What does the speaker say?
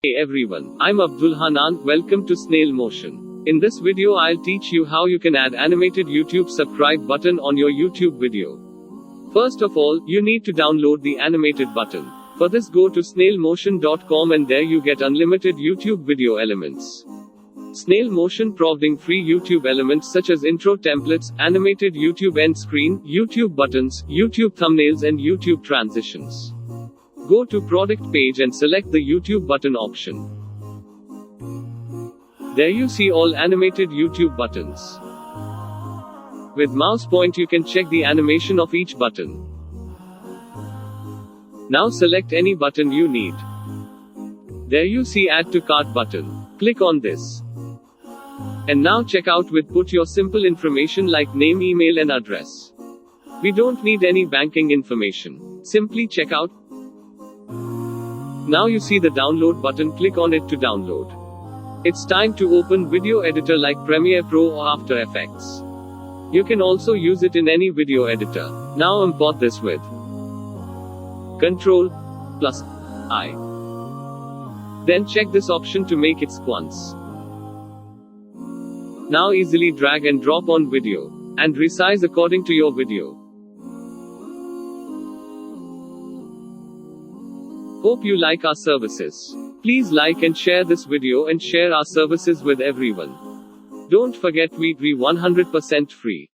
Hey everyone, I'm Abdul Hanan, welcome to Snail Motion. In this video I'll teach you how you can add animated YouTube subscribe button on your YouTube video. First of all, you need to download the animated button. For this go to snailmotion.com and there you get unlimited YouTube video elements. Snail Motion providing free YouTube elements such as intro templates, animated YouTube end screen, YouTube buttons, YouTube thumbnails and YouTube transitions. Go to product page and select the YouTube button option. There you see all animated YouTube buttons. With mouse point you can check the animation of each button. Now select any button you need. There you see add to cart button. Click on this. And now check out with put your simple information like name, email and address. We don't need any banking information. Simply check out. Now you see the download button, click on it to download. It's time to open video editor like Premiere Pro or After Effects. You can also use it in any video editor. Now import this with Ctrl+I. Then check this option to make it sequence. Now easily drag and drop on video. And resize according to your video. Hope you like our services. Please like and share this video and share our services with everyone. Don't forget we 100% free.